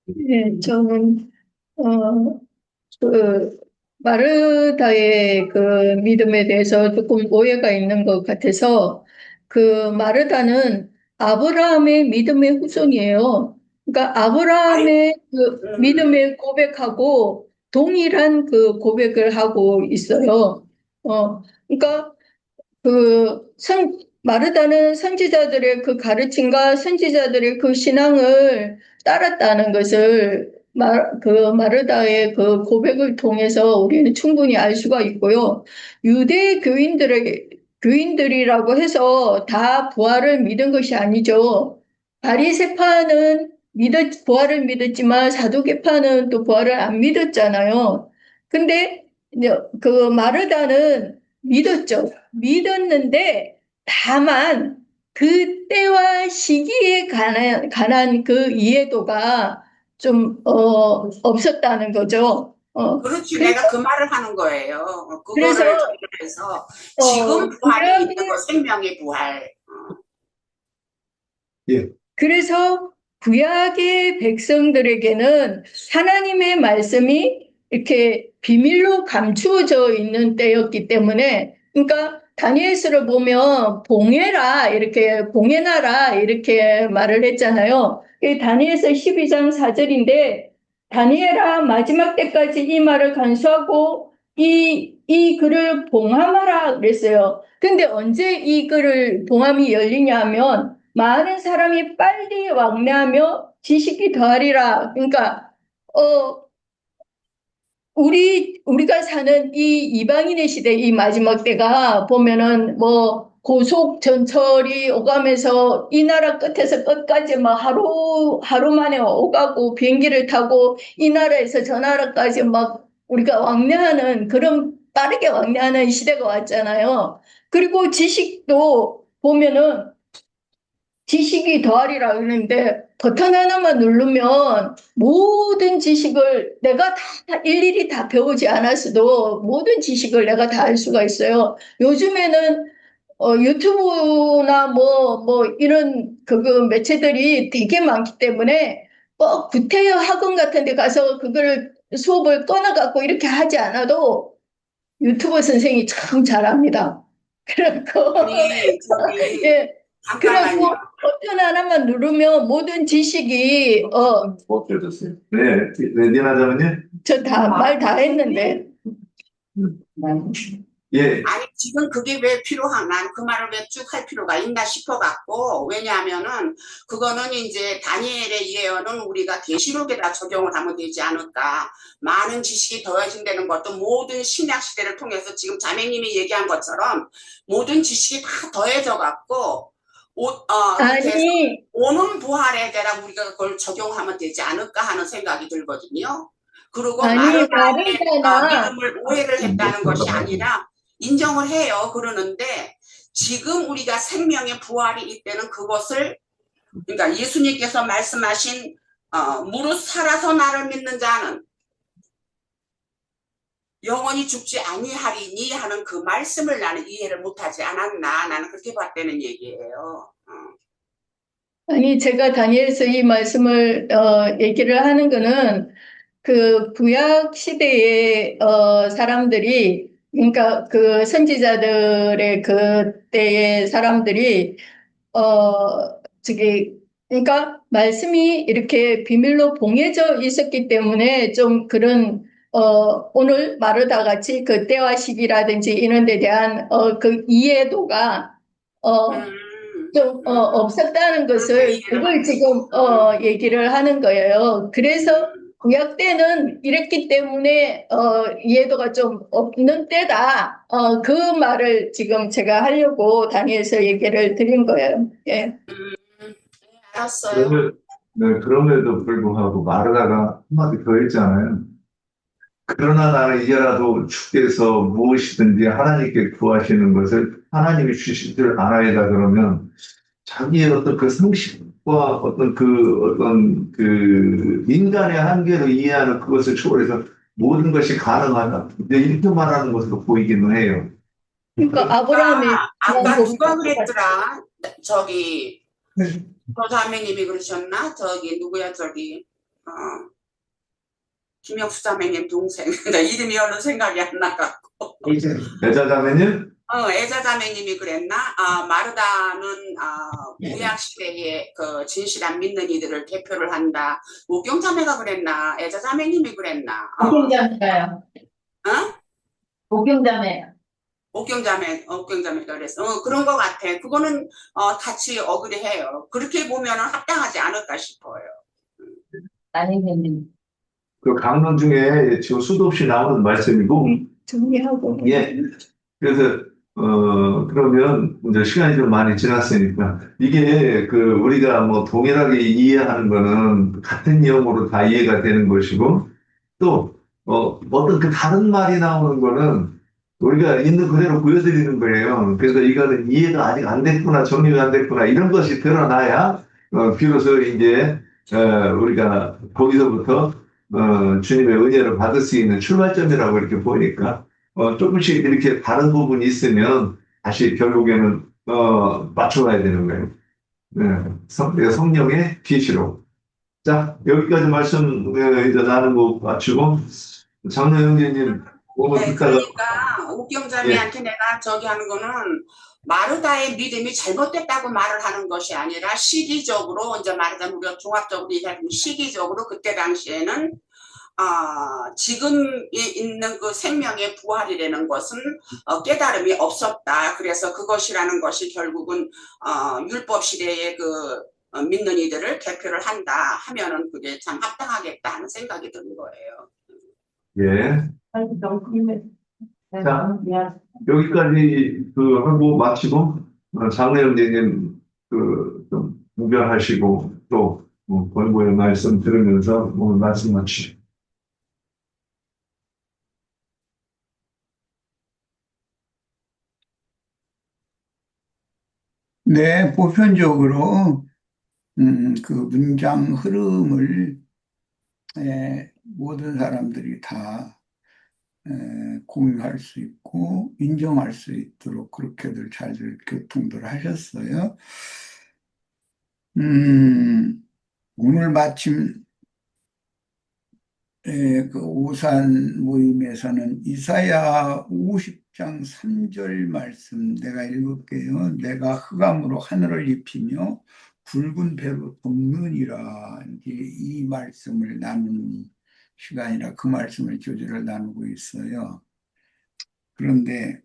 예, 저는, 어, 그, 마르다의 그 믿음에 대해서 조금 오해가 있는 것 같아서, 그 마르다는 아브라함의 믿음의 후손이에요. 그러니까 아이, 아브라함의 그 음, 믿음의 고백하고 동일한 그 고백을 하고 있어요. 그러니까 마르다는 선지자들의 그 가르침과 선지자들의 그 신앙을 따랐다는 것을 마르다의 그 고백을 통해서 우리는 충분히 알 수가 있고요. 유대 교인들이라고 해서 다 부활을 믿은 것이 아니죠. 바리새파는 부활을 믿었지만 사두개파는 또 부활을 안 믿었잖아요. 근데 이제 그 마르다는 믿었죠. 믿었는데 다만 그때와 시기에 관한 그 이해도가 좀 없었다는 거죠. 그렇지. 그래서 내가 그 말을 하는 거예요. 그래서 그거를 전제해서 지금 부활이 있는 거, 구약의 생명의 부활. 예. 그래서 구약의 백성들에게는 하나님의 말씀이 이렇게 비밀로 감추어져 있는 때였기 때문에, 그러니까 다니엘서를 보면 봉해라 이렇게 봉해놔라 이렇게 말을 했잖아요. 이 다니엘서 12장 4절인데 다니엘아 마지막 때까지 이 말을 간수하고 이 글을 봉함하라 그랬어요. 근데 언제 이 글을 봉함이 열리냐 하면 많은 사람이 빨리 왕래하며 지식이 더하리라. 그러니까 어 우리가 사는 이 이방인의 시대 이 마지막 때가 보면은 뭐 고속 전철이 오가면서 이 나라 끝에서 끝까지 막 하루 만에 오가고 비행기를 타고 이 나라에서 저 나라까지 막 우리가 왕래하는 그런 빠르게 왕래하는 시대가 왔잖아요. 그리고 지식도 보면은 지식이 더하리라 그러는데 버튼 하나만 누르면 모든 지식을 내가 다 일일이 다 배우지 않았어도 모든 지식을 내가 다 알 수가 있어요. 요즘에는 유튜브나 뭐 이런 그 매체들이 되게 많기 때문에 구태여 학원 같은 데 가서 그걸 수업을 끊어갖고 이렇게 하지 않아도 유튜브 선생이 참 잘합니다. 그렇고 아니, 저기, 예, 잠깐만요. 그리고 버튼 하나만 누르면 모든 지식이 못 들었어요. 네, 네, 하자면요. 저 다 말 다 했는데 예, 아니, 지금 그게 왜 필요한, 난 그 말을 왜 쭉 할 필요가 있나 싶어갖고, 왜냐하면은, 그거는 이제 다니엘의 예언은 우리가 계시록에다 적용을 하면 되지 않을까. 많은 지식이 더해진다는 것도 모든 신약 시대를 통해서 지금 자매님이 얘기한 것처럼 모든 지식이 다 더해져갖고, 이렇게 해서 아니 오는 부활에 대한 우리가 그걸 적용하면 되지 않을까 하는 생각이 들거든요. 그리고 아니 마르다의 다르잖아. 믿음을 오해를 못 했다는 것이 들어가지고. 아니라 인정을 해요. 그러는데 지금 우리가 생명의 부활이 있다는 그것을 그러니까 예수님께서 말씀하신 무릇 살아서 나를 믿는 자는 영원히 죽지 아니하리니 하는 그 말씀을 나는 이해를 못하지 않았나 나는 그렇게 봤다는 얘기예요. 아니 제가 다니엘서 이 말씀을 얘기를 하는 거는 그 구약 시대의 사람들이 그러니까 그 선지자들의 그때의 사람들이 저기, 그러니까 말씀이 이렇게 비밀로 봉해져 있었기 때문에 좀 그런, 오늘 마르다 같이 그 때와 시기라든지 이런 데 대한, 그 이해도가, 어, 음, 좀, 없었다는 그렇게 것을, 이해를 그걸 하는 지금, 얘기를 하는 거예요. 그래서 구약 때는 이랬기 때문에, 이해도가 좀 없는 때다. 그 말을 지금 제가 하려고 다니엘서 얘기를 드린 거예요. 예. 알았어요. 그러면, 네, 그럼에도 불구하고 마르다가 한마디 더 했잖아요. 그러나 나는 이제라도 주께서 무엇이든지 하나님께 구하시는 것을 하나님이 주실 줄 알아야다 그러면 자기의 어떤 그 상식과 어떤 그 인간의 한계로 이해하는 그것을 초월해서 모든 것이 가능하다. 이제 이렇게 말하는 것으로 보이기는 해요. 그러니까 아브라함의 아까 왕국 누가 그랬더라? 저기 네. 저 자매님이 그러셨나? 저기 누구야 저기 어, 김영수 자매님 동생. 나 이름이 얼른 생각이 안 나가. 여자자매님? 애자 자매님이 그랬나? 마르다는 구약 시대의 그 진실한 믿는 이들을 대표를 한다. 옥경 자매가 그랬나? 애자 자매님이 그랬나? 복경자매가요. 어? 복경자매요. 옥경 자매가 그랬어. 그런 것 같아. 그거는 같이 어그리해요. 그렇게 보면은 합당하지 않을까 싶어요. 아니, 선생님. 그 강론 중에 지금 수도 없이 나오는 말씀이고, 정리하고. 예. 그래서, 그러면 이제 시간이 좀 많이 지났으니까, 이게 그 우리가 뭐 동일하게 이해하는 거는 같은 내용으로 다 이해가 되는 것이고, 또, 어떤 그 다른 말이 나오는 거는 우리가 있는 그대로 보여드리는 거예요. 그래서 이거는 이해가 아직 안 됐구나, 정리가 안 됐구나, 이런 것이 드러나야, 비로소 이제, 우리가 거기서부터, 주님의 은혜를 받을 수 있는 출발점이라고 이렇게 보니까, 조금씩 이렇게 다른 부분이 있으면 다시 결국에는, 맞춰가야 되는 거예요. 네. 성령의 계시로. 자, 여기까지 말씀, 이제 나누고 마치고, 장로 형제님, 오늘 네, 듣다가, 그러니까 옥경 예, 자매한테 내가 저기 하는 거는 마르다의 믿음이 잘못됐다고 말을 하는 것이 아니라 시기적으로 이제 말하자면 우리가 종합적으로 얘기하면 시기적으로 그때 당시에는 지금 있는 그 생명의 부활이라는 것은 깨달음이 없었다. 그래서 그것이라는 것이 결국은 율법 시대의 그 믿는 이들을 대표를 한다 하면은 그게 참 합당하겠다 하는 생각이 드는 거예요. 예. 아니, 너무 큰데. 자, 여기까지 그 하고 마치고, 장로 형제님, 좀 구별하시고, 또, 권고의 말씀 들으면서 오늘 말씀 마치고. 네, 보편적으로 그 문장 흐름을 모든 사람들이 다 공유할 수 있고 인정할 수 있도록 그렇게들 잘들 교통들 하셨어요. 오늘 마침 그 오산 모임에서는 이사야 50장 3절 말씀 내가 읽을게요. 내가 흑암으로 하늘을 입히며 붉은 배로 덮느니라. 이제 이 말씀을 나누는 시간이라 그 말씀을 교제를 나누고 있어요. 그런데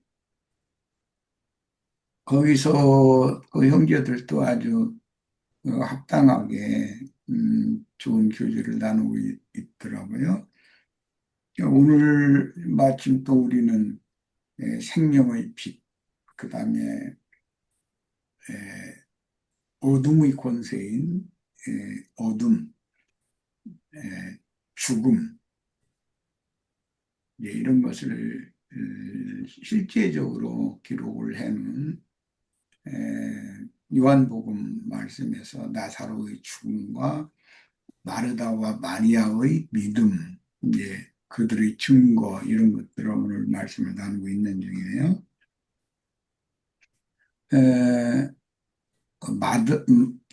거기서 그 형제들도 아주 합당하게 좋은 교제를 나누고 있더라고요. 오늘 마침 또 우리는 생명의 빛, 그 다음에 어둠의 권세인 어둠, 죽음, 이런 것을 실제적으로 기록을 해놓은 요한복음 말씀에서 나사로의 죽음과 마르다와 마리아의 믿음, 이제 그들의 증거 이런 것들을 오늘 말씀을 나누고 있는 중이에요.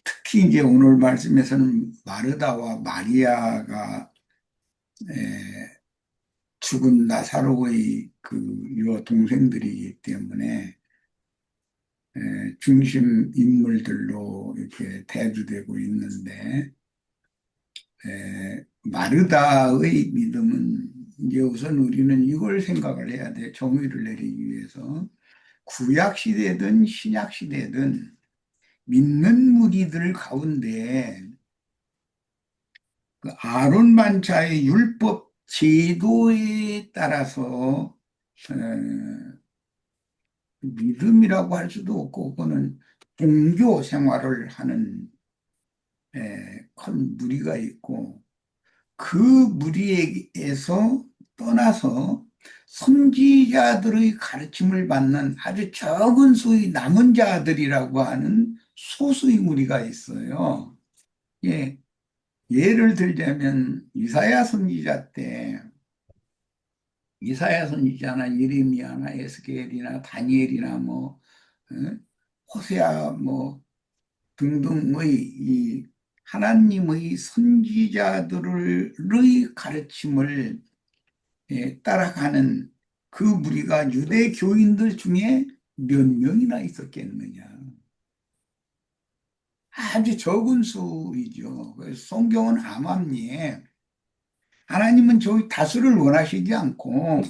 특히 이제 오늘 말씀에서는 마르다와 마리아가 죽은 나사로의 그 유 동생들이기 때문에 중심 인물들로 이렇게 대두되고 있는데 마르다의 믿음은 이제 우선 우리는 이걸 생각을 해야 돼. 정의를 내리기 위해서 구약 시대든 신약 시대든 믿는 무리들 가운데 그 아론 반차의 율법 제도에 따라서 믿음이라고 할 수도 없고 그거는 종교 생활을 하는 큰 무리가 있고 그 무리에서 떠나서 선지자들의 가르침을 받는 아주 적은 수의 남은 자들이라고 하는 소수의 무리가 있어요. 예, 예를 들자면 이사야 선지자 때 이사야 선지자나 예레미야나 에스겔이나 다니엘이나 뭐 호세아 뭐 등등의 이 하나님의 선지자들의 가르침을 따라가는 그 무리가 유대 교인들 중에 몇 명이나 있었겠느냐. 아주 적은 수이죠. 그래서 성경은 암암리에 하나님은 저희 다수를 원하시지 않고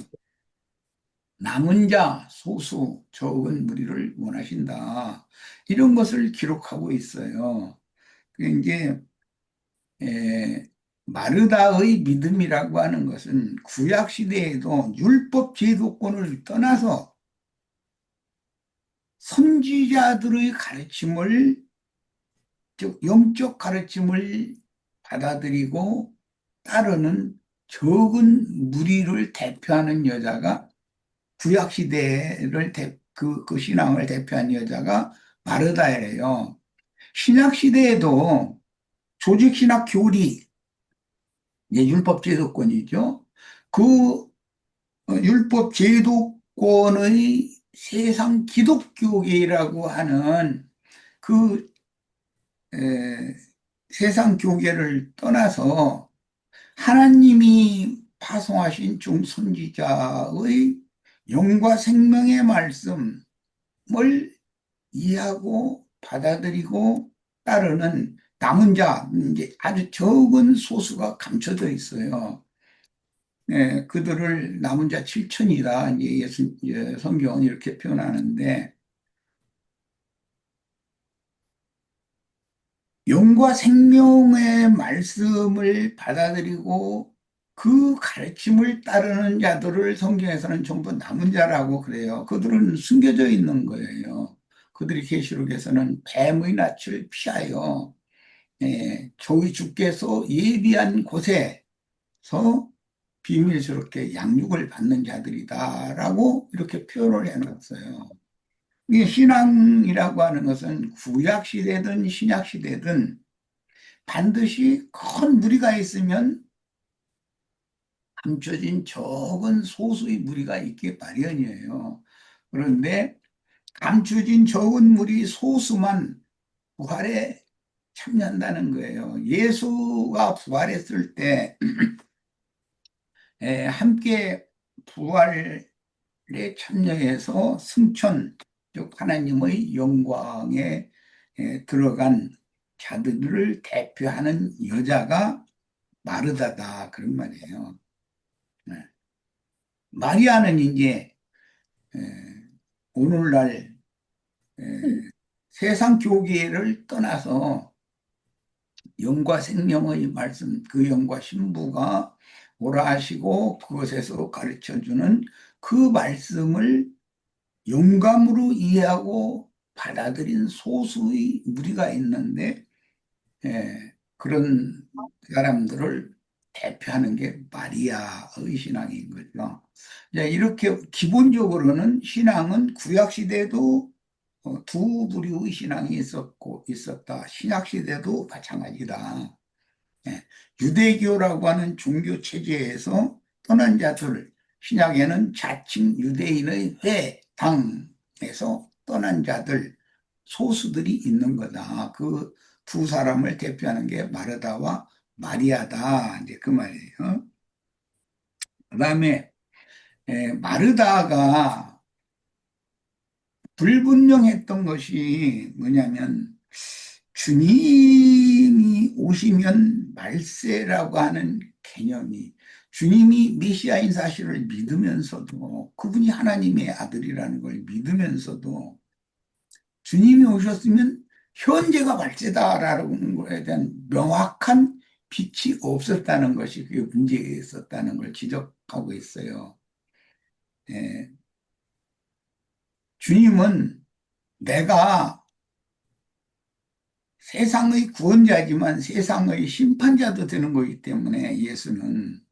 남은 자, 소수, 적은 무리를 원하신다. 이런 것을 기록하고 있어요. 그게 이제 마르다의 믿음이라고 하는 것은 구약 시대에도 율법 제도권을 떠나서 선지자들의 가르침을, 즉 영적 가르침을 받아들이고 따르는 적은 무리를 대표하는 여자가, 구약 시대를 그 신앙을 대표한 여자가 마르다예요. 신약 시대에도 조직 신학 교리, 율법 제도권이죠. 그 율법 제도권의 세상 기독교계라고 하는 그 세상 교계를 떠나서 하나님이 파송하신 중선지자의 영과 생명의 말씀을 이해하고 받아들이고 따르는 남은 자, 이제 아주 적은 소수가 감춰져 있어요. 그들을 남은 자 7천이다. 이제 성경은 이렇게 표현하는데, 영과 생명의 말씀을 받아들이고 그 가르침을 따르는 자들을 성경에서는 전부 남은 자라고 그래요. 그들은 숨겨져 있는 거예요. 그들이 계시록에서는 뱀의 낯을 피하여 저희 주께서 예비한 곳에서 비밀스럽게 양육을 받는 자들이다라고 이렇게 표현을 해놨어요. 이 신앙이라고 하는 것은 구약 시대든 신약 시대든 반드시 큰 무리가 있으면 감춰진 적은 소수의 무리가 있기 마련이에요. 그런데 감춰진 적은 무리 소수만 부활에 참여한다는 거예요. 예수가 부활했을 때 함께 부활에 참여해서 승천, 즉 하나님의 영광에 들어간 자들을 대표하는 여자가 마르다다, 그런 말이에요. 마리아는 이제 오늘날 세상 교계를 떠나서 영과 생명의 말씀, 그 영과 신부가 오라 하시고 그것에서 가르쳐주는 그 말씀을 영감으로 이해하고 받아들인 소수의 무리가 있는데, 그런 사람들을 대표하는 게 마리아의 신앙인 거죠. 이렇게 기본적으로는 신앙은 구약 시대도 두 부류의 신앙이 있었다. 신약 시대도 마찬가지다. 유대교라고 하는 종교 체제에서 떠난 자들, 신약에는 자칭 유대인의 회당에서 떠난 자들, 소수들이 있는 거다. 그 두 사람을 대표하는 게 마르다와 마리아다. 이제 그 말이에요. 그 다음에 마르다가 불분명했던 것이 뭐냐면, 주님이 오시면 말세라고 하는 개념이, 주님이 메시아인 사실을 믿으면서도, 그분이 하나님의 아들이라는 걸 믿으면서도 주님이 오셨으면 현재가 말세다라는 거에 대한 명확한 빛이 없었다는 것이 그게 문제였었다는 걸 지적하고 있어요. 주님은 내가 세상의 구원자지만 세상의 심판자도 되는 거기 때문에, 예수는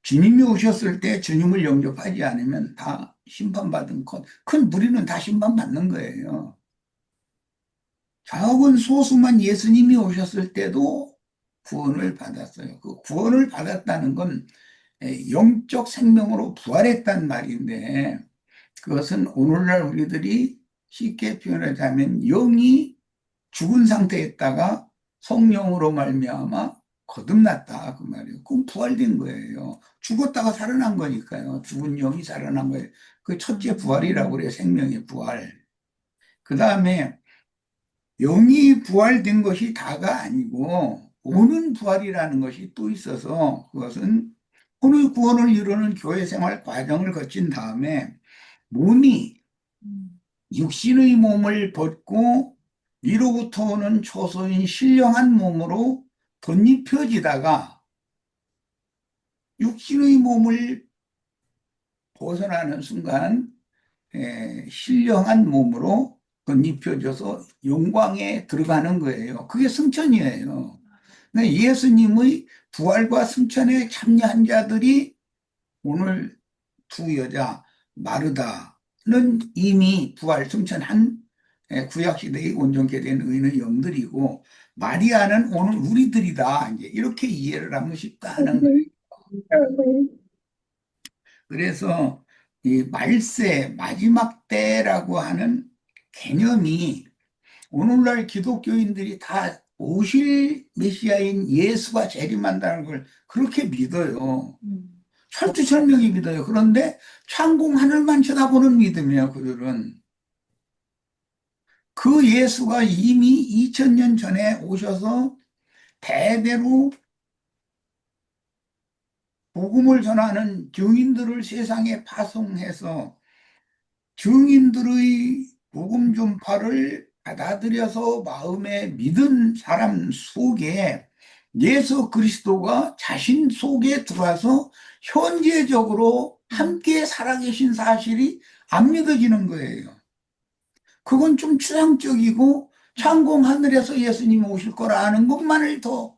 주님이 오셨을 때 주님을 영접하지 않으면 다 심판받은 큰 무리는 다 심판받는 거예요. 적은 소수만 예수님이 오셨을 때도 구원을 받았어요. 그 구원을 받았다는 건 영적 생명으로 부활했단 말인데, 그것은 오늘날 우리들이 쉽게 표현하자면 영이 죽은 상태에 있다가 성령으로 말미암아 거듭났다 그 말이에요. 그럼 부활된 거예요. 죽었다가 살아난 거니까요. 죽은 영이 살아난 거예요. 그 첫째 부활이라고 그래요. 생명의 부활. 그 다음에 영이 부활된 것이 다가 아니고 오는 부활이라는 것이 또 있어서 그것은 혼의 구원을 이루는 교회 생활 과정을 거친 다음에 몸이 육신의 몸을 벗고 위로부터 오는 초소인 신령한 몸으로 덧입혀지다가 육신의 몸을 벗어나는 순간 신령한 몸으로 덧입혀져서 영광에 들어가는 거예요. 그게 승천이에요. 그러니까 예수님의 부활과 승천에 참여한 자들이 오늘 두 여자 마르다는 이미 부활 승천한 구약시대의 온전케 된 의인의 영들이고 마리아는 오늘 우리들이다. 이제 이렇게 이해를 하면 쉽다 하는 거예요. 그래서 이 말세 마지막 때라고 하는 개념이 오늘날 기독교인들이 다 오실 메시아인 예수가 재림한다는 걸 그렇게 믿어요. 철두철미하게 믿어요. 그런데 창공 하늘만 쳐다보는 믿음이에요, 그들은. 그 예수가 이미 2000년 전에 오셔서 대대로 복음을 전하는 증인들을 세상에 파송해서 증인들의 복음 전파를 받아들여서 마음에 믿은 사람 속에 예수 그리스도가 자신 속에 들어와서 현재적으로 함께 살아계신 사실이 안 믿어지는 거예요. 그건 좀 추상적이고 창공 하늘에서 예수님이 오실 거라 아는 것만을 더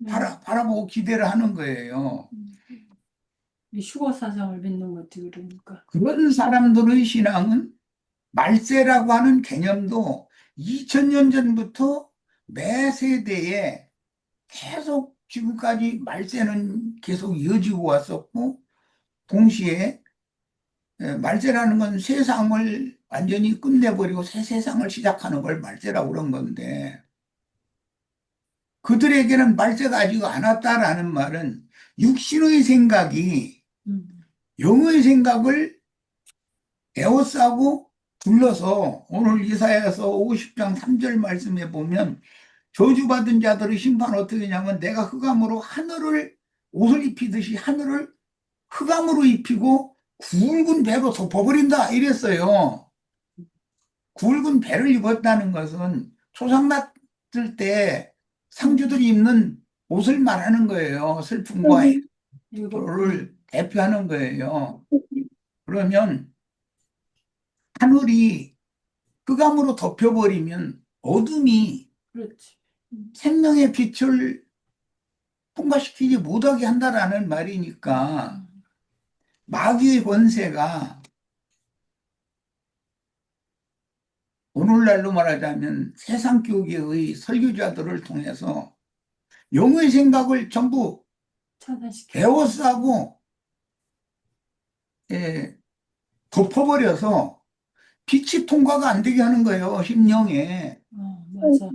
바라보고 기대를 하는 거예요. 이 휴거 사상을 믿는 것도 그러니까. 그런 사람들의 신앙은 말세라고 하는 개념도 2000년 전부터 매 세대에 계속 지금까지 말세는 계속 이어지고 왔었고 동시에 말세라는 건 세상을 완전히 끝내버리고 새 세상을 시작하는 걸 말세라고 그런 건데 그들에게는 말세가 아직 안 왔다라는 말은 육신의 생각이 영의 생각을 에워싸고 둘러서 오늘 이사야서 50장 3절 말씀에 보면 저주받은 자들의 심판 어떻게 하냐면 내가 흑암으로 하늘을 옷을 입히듯이 하늘을 흑암으로 입히고 굵은 배로 덮어버린다 이랬어요. 굵은 배를 입었다는 것은 초상 났을 때 상주들이 입는 옷을 말하는 거예요. 슬픔과 해를 대표하는 거예요. 그러면 하늘이 흑암으로 덮여버리면 어둠이 그렇지. 생명의 빛을 통과시키지 못하게 한다라는 말이니까 마귀의 권세가 오늘날로 말하자면 세상 교계의 설교자들을 통해서 영의 생각을 전부 차단시켜. 에워싸고 덮어버려서 빛이 통과가 안 되게 하는 거예요. 심령에. 맞아.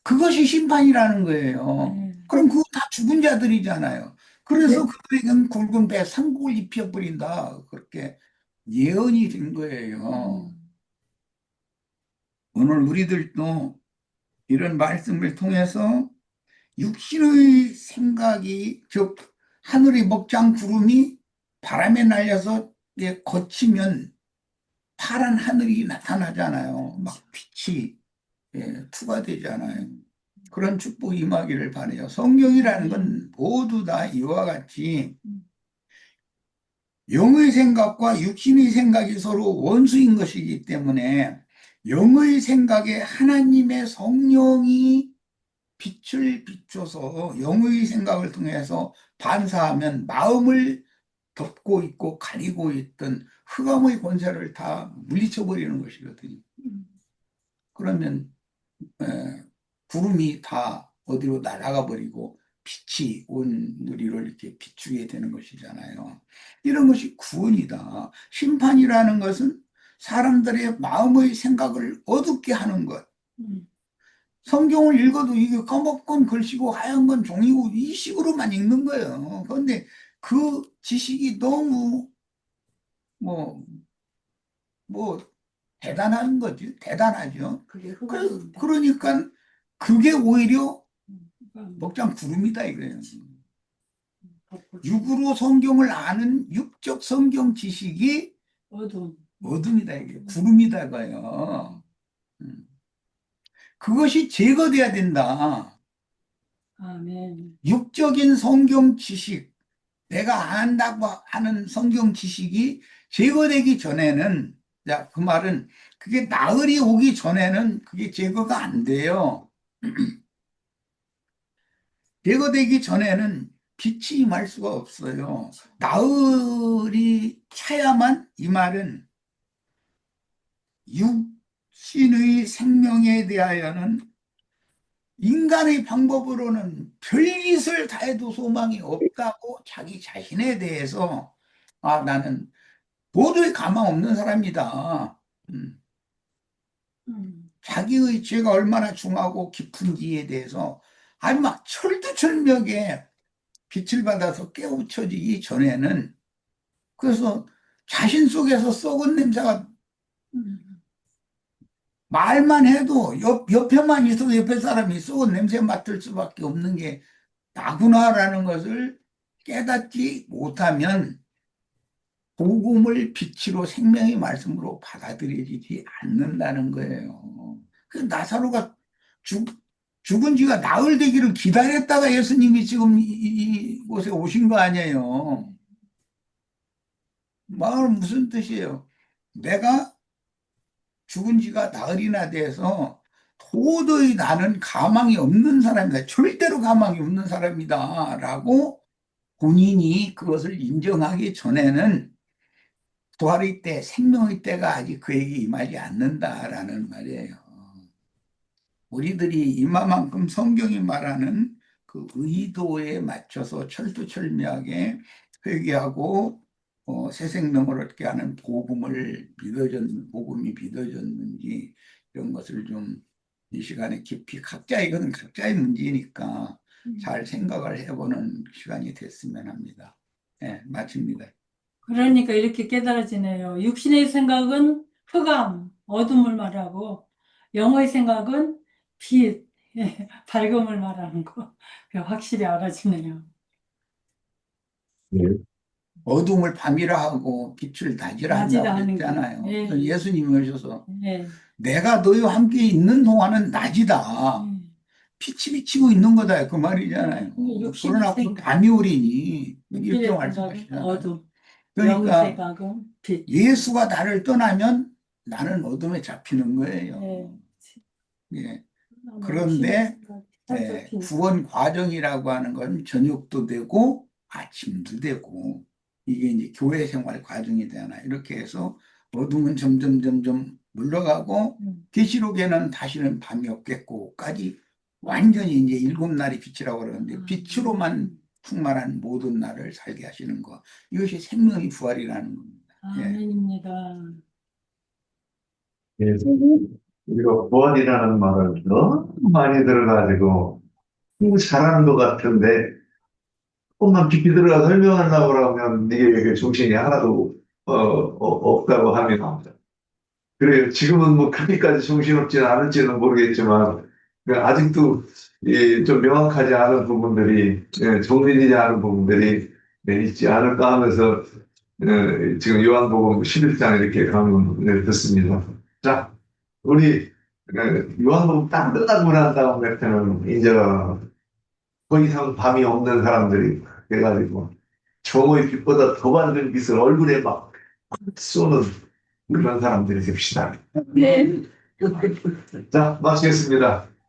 그것이 심판이라는 거예요. 그럼 그거 다 죽은 자들이잖아요. 그래서 그들에게는 굵은 배 상복을 입혀버린다. 그렇게 예언이 된 거예요. 오늘 우리들도 이런 말씀을 통해서 육신의 생각이 즉 하늘의 먹장 구름이 바람에 날려서 거치면 파란 하늘이 나타나잖아요. 막 빛이 투과되잖아요. 그런 축복이 임하기를 바라요. 성경이라는 건 모두 다 이와 같이 영의 생각과 육신의 생각이 서로 원수인 것이기 때문에 영의 생각에 하나님의 성령이 빛을 비춰서 영의 생각을 통해서 반사하면 마음을 덮고 있고 가리고 있던 흑암의 권세를 다 물리쳐버리는 것이거든요. 그러면 구름이 다 어디로 날아가 버리고 빛이 온 누리를 이렇게 비추게 되는 것이잖아요. 이런 것이 구원이다. 심판이라는 것은 사람들의 마음의 생각을 어둡게 하는 것. 성경을 읽어도 이게 검은 건 글씨고 하얀 건 종이고 이 식으로만 읽는 거예요. 그런데 그 지식이 너무 뭐, 뭐 대단한 거지. 대단하죠. 그게 흑암입니다. 그러니까 그게 오히려 흑암. 먹장 구름이다 이거예요. 벚꽃. 육으로 성경을 아는 육적 성경 지식이 어두움. 어둠이다 이게 구름이다 이거예요. 그것이 제거돼야 된다. 아멘. 육적인 성경 지식, 내가 안다고 하는 성경 지식이 제거되기 전에는, 자, 그 말은 그게 나흘이 오기 전에는 그게 제거가 안 돼요. 제거되기 전에는 빛이 임할 수가 없어요. 나흘이 차야만, 이 말은 육신의 생명에 대하여는 인간의 방법으로는 별짓을 다해도 소망이 없다고 자기 자신에 대해서 나는 도저히 가망 없는 사람이다. 자기의 죄가 얼마나 중하고 깊은지에 대해서 아주 막 철두철미하게 빛을 받아서 깨우쳐지기 전에는, 그래서 자신 속에서 썩은 냄새가 말만 해도 옆에만 있어도 옆에 사람이 썩은 냄새 맡을 수밖에 없는 게 나구나라는 것을 깨닫지 못하면 복음을 빛으로 생명의 말씀으로 받아들여지지 않는다는 거예요. 그 나사로가 죽은 지가 나흘 되기를 기다렸다가 예수님이 지금 이곳에 오신 거 아니에요. 말은 무슨 뜻이에요? 내가 죽은 지가 나흘이나 돼서 도저히 나는 가망이 없는 사람이다. 절대로 가망이 없는 사람이다. 라고 본인이 그것을 인정하기 전에는 부활의 때, 생명의 때가 아직 그에게 임하지 않는다라는 말이에요. 우리들이 이마만큼 성경이 말하는 그 의도에 맞춰서 철두철미하게 회개하고 새 생명을 얻게 하는 복음이 믿어졌는지 이런 것을 좀 이 시간에 깊이 이거는 각자의 문제니까 잘 생각을 해보는 시간이 됐으면 합니다. 네, 마칩니다. 그러니까 이렇게 깨달아지네요. 육신의 생각은 흑암, 어둠을 말하고 영의 생각은 빛, 밝음을 말하는 거. 확실히 알아지네요. 네. 어둠을 밤이라 하고 빛을 낮이라 낮이라 한다고 하는 게. 했잖아요. 예. 예수님이 오셔서 예. 내가 너희와 함께 있는 동안은 낮이다. 빛이 비치고 있는 거다. 그 말이잖아요. 육신의 그러나 그 생각. 밤이 오리니 육신의 이렇게 생각은 말씀하시잖아요. 어둠, 영의 그러니까 생각은 빛. 예수가 나를 떠나면 나는 어둠에 잡히는 거예요. 예. 그런데 구원 과정이라고 하는 건 저녁도 되고 아침도 되고 이게 이제 교회 생활 과정이 되나 이렇게 해서 어둠은 점점 물러가고 계시록에는 다시는 밤이 없겠고까지 완전히 이제 7날이 빛이라고 그러는데 빛으로만 충만한 모든 날을 살게 하시는 것, 이것이 생명의 부활이라는 겁니다. 아멘입니다. 예. 우리가 구원이라는 말을 너무 많이 들어가지고 너무 잘하는 것 같은데 조금만 깊이 들어가 설명하려고 그러면 이게 정신이 하나도 없다고 하면 그래요. 지금은 뭐 그렇게까지 정신없지는 않을지는 모르겠지만 아직도 좀 명확하지 않은 부분들이 정리되지 않은 부분들이 있지 않을까 하면서 지금 요한복음 11장 이렇게 강론을 듣습니다. 자, 우리 요한복음 딱 끝나고 난 다음에는 이제 더 이상 밤이 없는 사람들이 돼가지고 정오의 빛보다 더 밝은 빛을 얼굴에 막 쏘는 그런 사람들이 됩시다. 네. 자, 마치겠습니다.